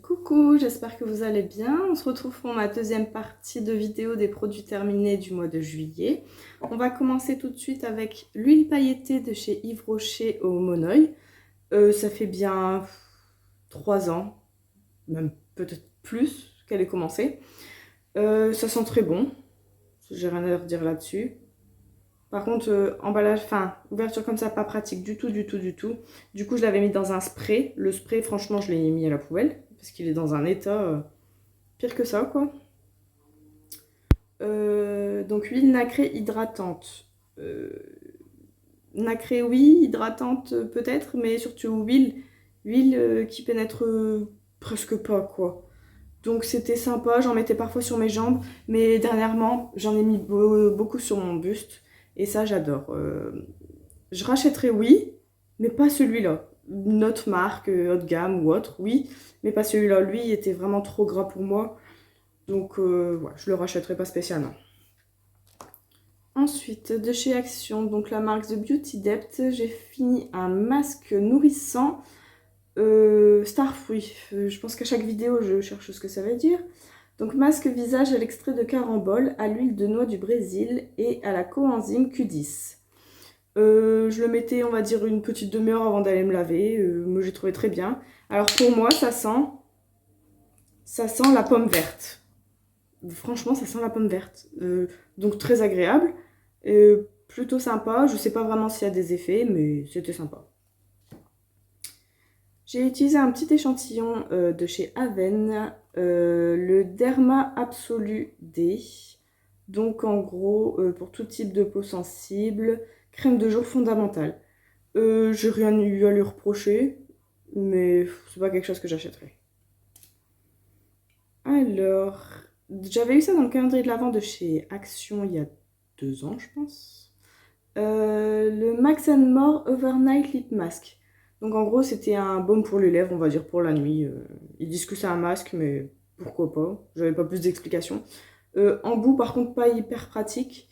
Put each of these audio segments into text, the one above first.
Coucou, j'espère que vous allez bien. On se retrouve pour ma deuxième partie de vidéo des produits terminés du mois de juillet. On va commencer tout de suite avec l'huile pailletée de chez Yves Rocher au Monoeil. Ça fait bien 3 ans, même peut-être plus qu'elle est commencée. Ça sent très bon, j'ai rien à redire là-dessus. Par contre, emballage, enfin, ouverture comme ça, pas pratique du tout, du tout, du tout. Du coup, je l'avais mis dans un spray. Le spray, franchement, je l'ai mis à la poubelle parce qu'il est dans un état pire que ça, quoi. Donc, huile nacrée hydratante. Euh, Nacrée, oui, hydratante peut-être, mais surtout huile qui pénètre presque pas, quoi. Donc, c'était sympa, j'en mettais parfois sur mes jambes, mais dernièrement, j'en ai mis beaucoup sur mon buste, et ça, j'adore. Je rachèterais, oui, mais pas celui-là. Une autre marque, haut de gamme ou autre, oui, mais pas celui-là. Lui, il était vraiment trop gras pour moi, donc ouais, je le rachèterai pas spécialement. Ensuite, de chez Action, donc la marque The Beauty Depth, j'ai fini un masque nourrissant Starfruit. Je pense qu'à chaque vidéo, je cherche ce que ça veut dire. Donc, masque visage à l'extrait de carambole, à l'huile de noix du Brésil et à la coenzyme Q10. Je le mettais, on va dire, une petite demi-heure avant d'aller me laver. Moi, j'ai trouvé très bien. Alors, pour moi, ça sent la pomme verte. Franchement, ça sent la pomme verte. Donc, très agréable. Plutôt sympa. Je sais pas vraiment s'il y a des effets, mais c'était sympa. J'ai utilisé un petit échantillon de chez Aven, le Derma Absolu D. Donc en gros, pour tout type de peau sensible, crème de jour fondamentale. J'ai rien eu à lui reprocher, mais c'est pas quelque chose que j'achèterais. Alors, j'avais eu ça dans le calendrier de l'Avent de chez Action il y a 2 ans, je pense. Le Max More Overnight Lip Mask. Donc en gros, c'était un baume pour les lèvres, on va dire pour la nuit. Ils disent que c'est un masque, mais pourquoi pas? J'avais pas plus d'explications. En bout, par contre, pas hyper pratique.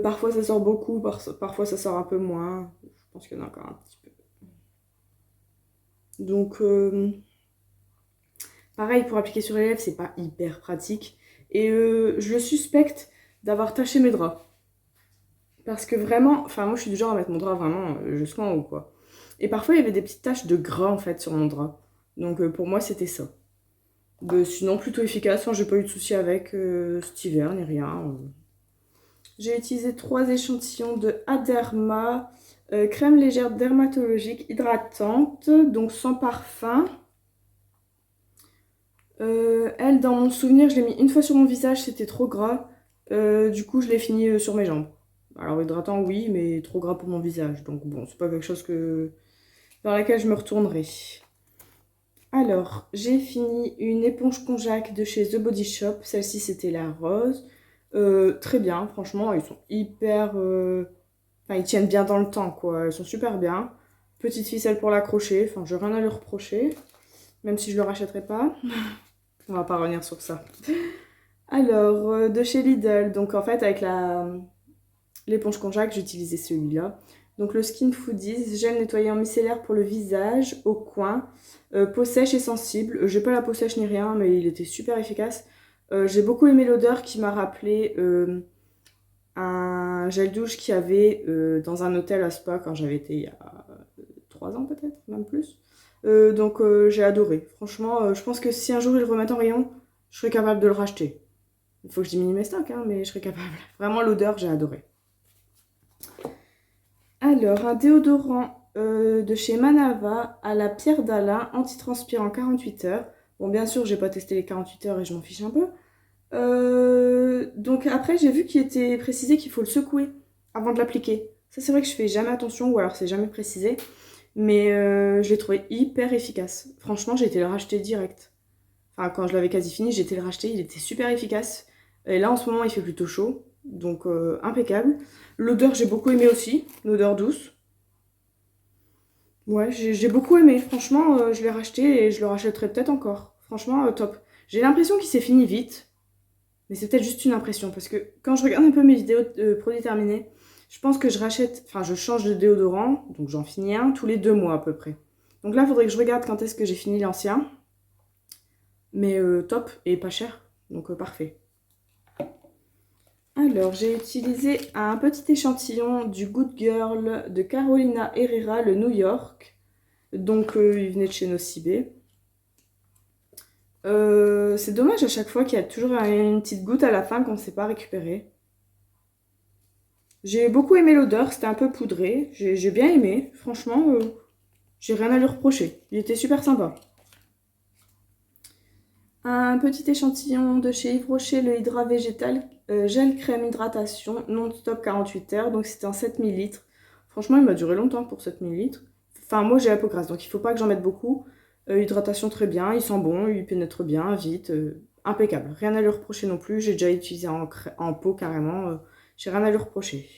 Parfois ça sort beaucoup, parfois ça sort un peu moins. Je pense qu'il y en a encore un petit peu. Donc, pareil, pour appliquer sur les lèvres, c'est pas hyper pratique. Et je suspecte d'avoir taché mes draps. Parce que vraiment, enfin moi je suis du genre à mettre mon drap vraiment jusqu'en haut, quoi. Et parfois il y avait des petites taches de gras en fait sur mon drap. Donc pour moi c'était ça. Sinon plutôt efficace, enfin, j'ai pas eu de soucis avec cet hiver ni rien. J'ai utilisé 3 échantillons de Aderma, crème légère dermatologique hydratante, donc sans parfum. Elle, dans mon souvenir, je l'ai mis une fois sur mon visage, c'était trop gras. Du coup, je l'ai fini sur mes jambes. Alors, hydratant, oui, mais trop gras pour mon visage. Donc, bon, c'est pas quelque chose vers laquelle je me retournerai. Alors, j'ai fini une éponge konjac de chez The Body Shop. Celle-ci, c'était la rose. Très bien, franchement, ils sont hyper. Enfin, ils tiennent bien dans le temps, quoi. Ils sont super bien. Petite ficelle pour l'accrocher. Enfin, j'ai rien à lui reprocher. Même si je le rachèterai pas. On va pas revenir sur ça. Alors, de chez Lidl, donc en fait, avec l'éponge konjac, j'utilisais celui-là. Donc, le Skin Foodies, gel nettoyant micellaire pour le visage, au coin, peau sèche et sensible. J'ai pas la peau sèche ni rien, mais il était super efficace. J'ai beaucoup aimé l'odeur qui m'a rappelé un gel douche qu'il y avait dans un hôtel à Spa quand j'avais été il y a 3 ans peut-être, même plus. Donc j'ai adoré. Franchement, je pense que si un jour ils le remettent en rayon, je serais capable de le racheter. Il faut que je diminue mes stocks, hein, mais je serais capable. Vraiment, l'odeur, j'ai adoré. Alors, un déodorant de chez Manava à la pierre d'Alain, antitranspirant 48 heures. Bon, bien sûr, j'ai pas testé les 48 heures et je m'en fiche un peu. Donc après, j'ai vu qu'il était précisé qu'il faut le secouer avant de l'appliquer. Ça, c'est vrai que je fais jamais attention, ou alors c'est jamais précisé. Mais je l'ai trouvé hyper efficace. Franchement, j'ai été le racheter direct. Enfin, quand je l'avais quasi fini, j'ai été le racheter. Il était super efficace. Et là, en ce moment, il fait plutôt chaud. Donc, impeccable. L'odeur, j'ai beaucoup aimé aussi. L'odeur douce. Ouais, j'ai beaucoup aimé. Franchement, je l'ai racheté et je le rachèterai peut-être encore. Franchement, top. J'ai l'impression qu'il s'est fini vite. Mais c'est peut-être juste une impression. Parce que quand je regarde un peu mes vidéos de produits terminés, je pense que je change de déodorant. Donc, j'en finis un tous les 2 mois à peu près. Donc là, il faudrait que je regarde quand est-ce que j'ai fini l'ancien. mais top et pas cher, donc parfait. Alors, j'ai utilisé un petit échantillon du Good Girl de Carolina Herrera, le New York. Donc, il venait de chez Nocibé. C'est dommage à chaque fois qu'il y a toujours une petite goutte à la fin qu'on ne sait pas récupérer. J'ai beaucoup aimé l'odeur, c'était un peu poudré. J'ai bien aimé, franchement, j'ai rien à lui reprocher. Il était super sympa. Un petit échantillon de chez Yves Rocher, le Hydra Végétal gel crème hydratation non-stop 48 heures. Donc c'était en 7 ml. Franchement, il m'a duré longtemps pour 7 ml. Enfin, moi j'ai la peau grasse, donc il faut pas que j'en mette beaucoup. Hydratation très bien, il sent bon, il pénètre bien, vite. Impeccable. Rien à lui reprocher non plus. J'ai déjà utilisé en peau carrément. J'ai rien à lui reprocher.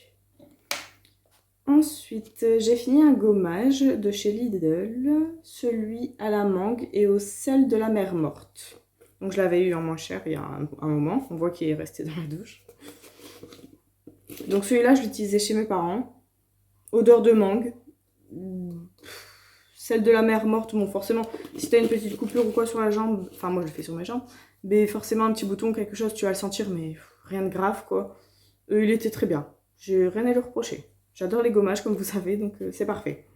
Ensuite, j'ai fini un gommage de chez Lidl, celui à la mangue et au sel de la mer morte. Donc je l'avais eu en moins cher il y a un moment, on voit qu'il est resté dans la douche. Donc celui-là, je l'utilisais chez mes parents. Odeur de mangue. Sel de la mer morte, bon forcément, si t'as une petite coupure ou quoi sur la jambe, enfin moi je le fais sur mes jambes, mais forcément un petit bouton, quelque chose, tu vas le sentir, mais rien de grave quoi. Il était très bien, j'ai rien à lui reprocher. J'adore les gommages comme vous savez, donc c'est parfait.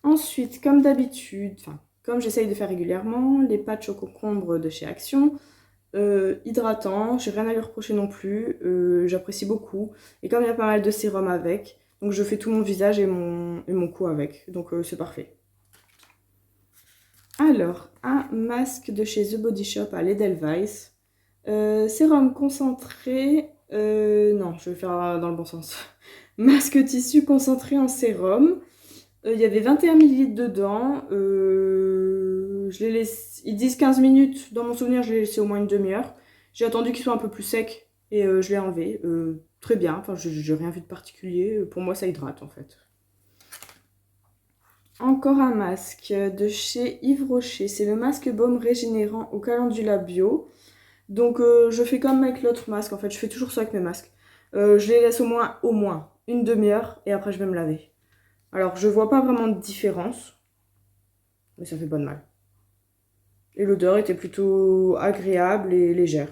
Ensuite, comme d'habitude, enfin comme j'essaye de faire régulièrement, les patchs au concombre de chez Action. Hydratant, j'ai rien à lui reprocher non plus, j'apprécie beaucoup. Et comme il y a pas mal de sérum avec, donc je fais tout mon visage et mon cou avec, donc c'est parfait. Alors, un masque de chez The Body Shop à l'Edelweiss. Sérum concentré, non, je vais faire dans le bon sens. Masque tissu concentré en sérum. Il y avait 21 ml dedans. Je les laisse... Ils disent 15 minutes. Dans mon souvenir, je l'ai laissé au moins une demi-heure. J'ai attendu qu'il soit un peu plus sec et je l'ai enlevé. Très bien. Enfin, j'ai rien vu de particulier. Pour moi, ça hydrate en fait. Encore un masque de chez Yves Rocher. C'est le masque baume régénérant au calendula bio. Donc, je fais comme avec l'autre masque. En fait, je fais toujours ça avec mes masques. Je les laisse au moins une demi-heure et après, je vais me laver. Alors, je vois pas vraiment de différence, mais ça fait pas de mal. Et l'odeur était plutôt agréable et légère.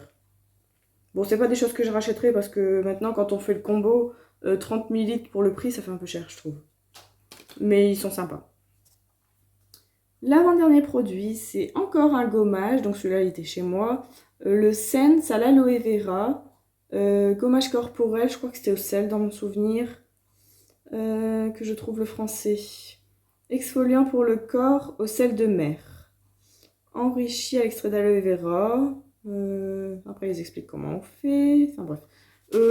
Bon, c'est pas des choses que je rachèterai parce que maintenant, quand on fait le combo, 30 ml pour le prix, ça fait un peu cher, je trouve. Mais ils sont sympas. L'avant-dernier produit, c'est encore un gommage. Donc celui-là, il était chez moi. Le Sense à l'aloe vera. Gommage corporel, je crois que c'était au sel dans mon souvenir. Que je trouve le français. Exfoliant pour le corps au sel de mer. Enrichi à l'extrait d'aloe vera. Après, ils expliquent comment on fait. Enfin bref.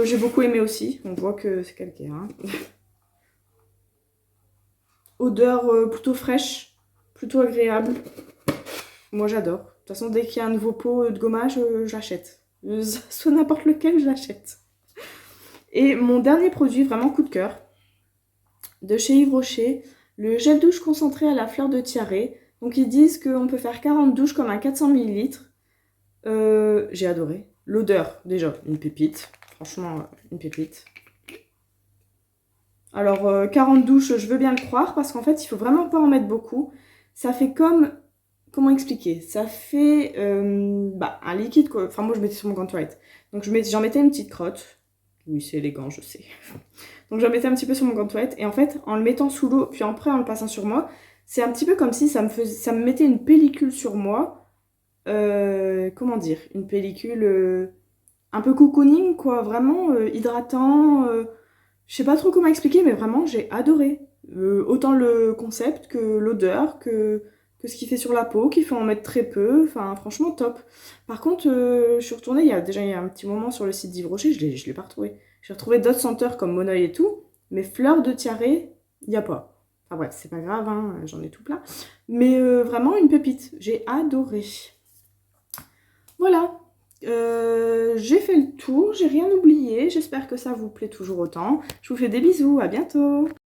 J'ai beaucoup aimé aussi. On voit que c'est calcaire. Hein. Odeur plutôt fraîche, plutôt agréable. Moi, j'adore. De toute façon, dès qu'il y a un nouveau pot de gommage, j'achète. Soit n'importe lequel, j'achète. Et mon dernier produit, vraiment coup de cœur, de chez Yves Rocher, le gel douche concentré à la fleur de tiare. Donc ils disent qu'on peut faire 40 douches comme un 400 ml. J'ai adoré. L'odeur, déjà, une pépite. Franchement, une pépite. Alors, 40 douches, je veux bien le croire, parce qu'en fait, il faut vraiment pas en mettre beaucoup. Ça fait comme... Comment expliquer? Ça fait un liquide, quoi. Enfin, moi, je mettais sur mon gant de toilette. Donc, j'en mettais une petite crotte. Oui, c'est élégant, je sais. Donc, j'en mettais un petit peu sur mon gant de toilette. Et en fait, en le mettant sous l'eau, puis après, en le passant sur moi, c'est un petit peu comme si ça me mettait une pellicule sur moi. Comment dire? Une pellicule un peu cocooning, quoi. Vraiment hydratant. Je sais pas trop comment expliquer, mais vraiment, j'ai adoré. Autant le concept que l'odeur, que ce qu'il fait sur la peau, qu'il faut en mettre très peu. Enfin, franchement, top. Par contre, je suis retournée il y a un petit moment sur le site d'Yves Rocher, je l'ai pas retrouvé. J'ai retrouvé d'autres senteurs comme Mon Oeil et tout, mais fleurs de tiare, il n'y a pas. Enfin bref, c'est pas grave, hein, j'en ai tout plein. Mais vraiment, une pépite. J'ai adoré. Voilà. J'ai fait le tour, j'ai rien oublié. J'espère que ça vous plaît toujours autant. Je vous fais des bisous, à bientôt.